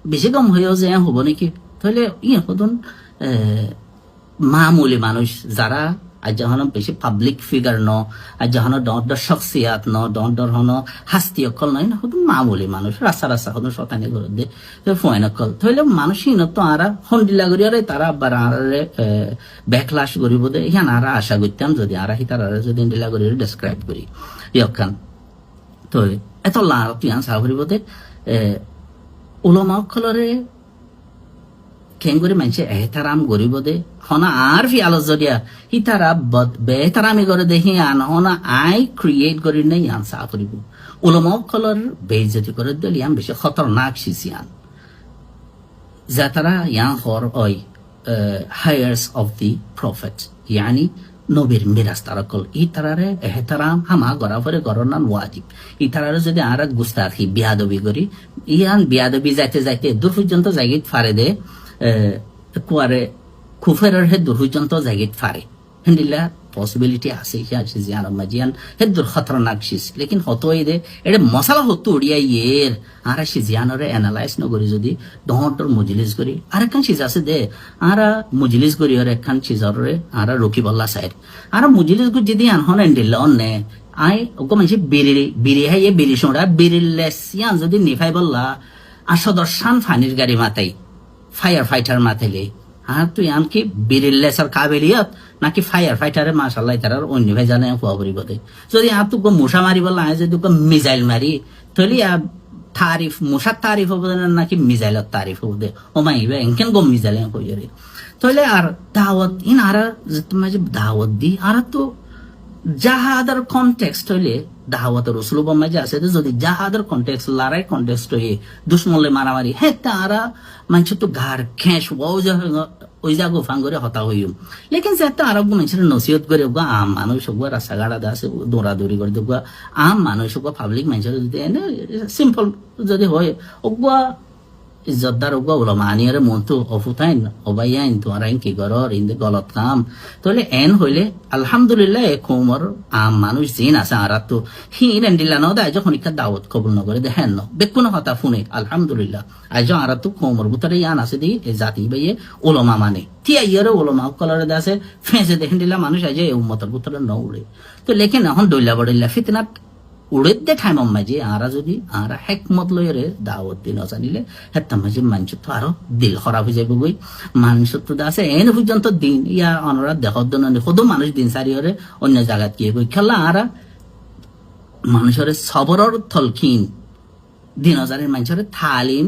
বেশি কম হয়েও যে হব নাকি তাহলে ইয়ে হতন মামুলি মানুষ যারা আজ যখন বেশি পাবলিক ফিগার ন আজ যখন ডর শখসিয়াত ন ডর হন হাস্তি অকল নয় না হতন মামুলি মানুষ রাস্তা রাস্তা হতন শতানি করে দে ফোন অকল তাহলে মানুষই ন তো আরা হন্ডিলা করি আরে তারা আবার আরে ব্যাকলাশ করিব দে ইহান আরা আশা করতাম যদি আরা হিতার যদি হন্ডিলা করি ডেসক্রাইব করি ইয়কান তো এত লাভ তুই আন সাহ করিব দে উলমা অকলরে কেন করে মানুষে এহতারাম করিব দে হনা আর ফি আলো জরিয়া হিতারা বেহতারামি করে দেখি আন হনা আই ক্রিয়েট করি নাই আন সা করিব উলমা কলর বেইজ্জতি করে দিল ইয়ান বেশি খতরনাক শিসিয়ান যা তারা ইয়ান হর ওই হায়ার্স অফ দি প্রফেট ইয়ানি নবীর মিরাজ তারা কল ই তারারে এহতারাম হামা গড়া পরে গড়নান ওয়াজিব ই তারারে যদি আর গুস্তাখি বিয়াদবি করি ইয়ান বিয়াদবি যাইতে যাইতে দূর পর্যন্ত জায়গিত ফারে দে কুয়ারে খুফেরের হে দূর পর্যন্ত জায়গিত ফারে হিন্দিলা পসিবিলিটি আছে আছে জিয়ান মাজিয়ান হে দূর খতরনাক শিস লেকিন হতই দে এটা মশালা হতো উড়িয়া ইয়ের আর সে জিয়ানরে অ্যানালাইজ নকরি যদি দহটর মজলিস করি আর একখান চিজ আছে দে আর মজলিস করি আর একখান চিজরে আর রকি বল্লা সাইড আর মজলিস করি যদি আনহন এন্ডিল অন্নে আই ওকে মানে বিড়ি হাই বিড়ি সোড়া বিড়িলেস ইয়ান যদি নিফাই বললা আর সদর্শান ফানির গাড়ি মাথায় ফায়ার ফাইটার মাথাইলে আর তুই আনকি বিড়িলেসার কাবিলিয়ত নাকি ফায়ার ফাইটারে মাশাআল্লাহ তারার অন্য ভাই জানে হওয়া পরিব দে যদি আর তুই মশা মারি বললা যদি মিসাইল মারি তাহলে তারিফ মশার তারিফ হবো নাকি মিসাইলের তারিফ হবো দে ও মাইবে এনকেন গম মিসাইল কইরে তাহলে আর দাওয়াত ইন আর তোমার যে দাওয়াত দি আর তো জাহাদার কনটেক্সট হইলে দাওয়াতের উসলুব মাঝে আছে যদি জাহাদার কনটেক্সট লড়াই কনটেক্সট হয়ে দুশ্মনলে মারামারি হ্যাঁ তারা মানুষ তো ঘর খেস ওই জাগো ফাঙ্গরে হতা হইম লেকিন যে একটা আরব মানুষের নসিহত করে আম মানুষ রাস্তা গাড়া আছে দৌড়াদৌড়ি করে দেবো আম মানুষ পাবলিক মানুষের যদি সিম্পল যদি হয় ওগুয়া ইজ্জতদার ওগুয়া ওলামা আনিয়ারে মন তো অফুতাইন অবাইয়াইন তোমার আইন কি গরর ইন্দে গলত কাম তাহলে এন হইলে আলহামদুলিল্লাহ কোমর আম মানুষ জিন আছে আর তো হিন এন্ডিল্লা ন দায় যখন ইকা দাওয়াত কবুল নগরে দেখেন ন বেকুন হতা ফুনে আলহামদুলিল্লাহ আজ আর তো কোমর ভিতরে ইয়ান আছে দি এ জাতি বাইয়ে ওলমা মানে তিয়া ইয়ারে ওলমা কলরে দাসে ফেঁসে দেখেন দিলা মানুষ আজ এই উম্মতের ভিতরে ন উড়ে তো লেখেন এখন দইলা বড়িল্লা ফিতনাত উড়ে দেখায় মাঝে আরা যদি আরা হেকমত লইরে দাওয়াত দিন জানিলে হেতা মাঝে মানুষ তো আরো দিল খারাপ হয়ে যাবে বই মানুষ তো আছে এন পর্যন্ত দিন ইয়া অনরা দেখার জন্য সদু মানুষ দিন সারিয়রে অন্য জায়গাত গিয়ে বই খেলা আরা মানুষের সবরের থলখিন দিন হাজারের মানুষের থালিম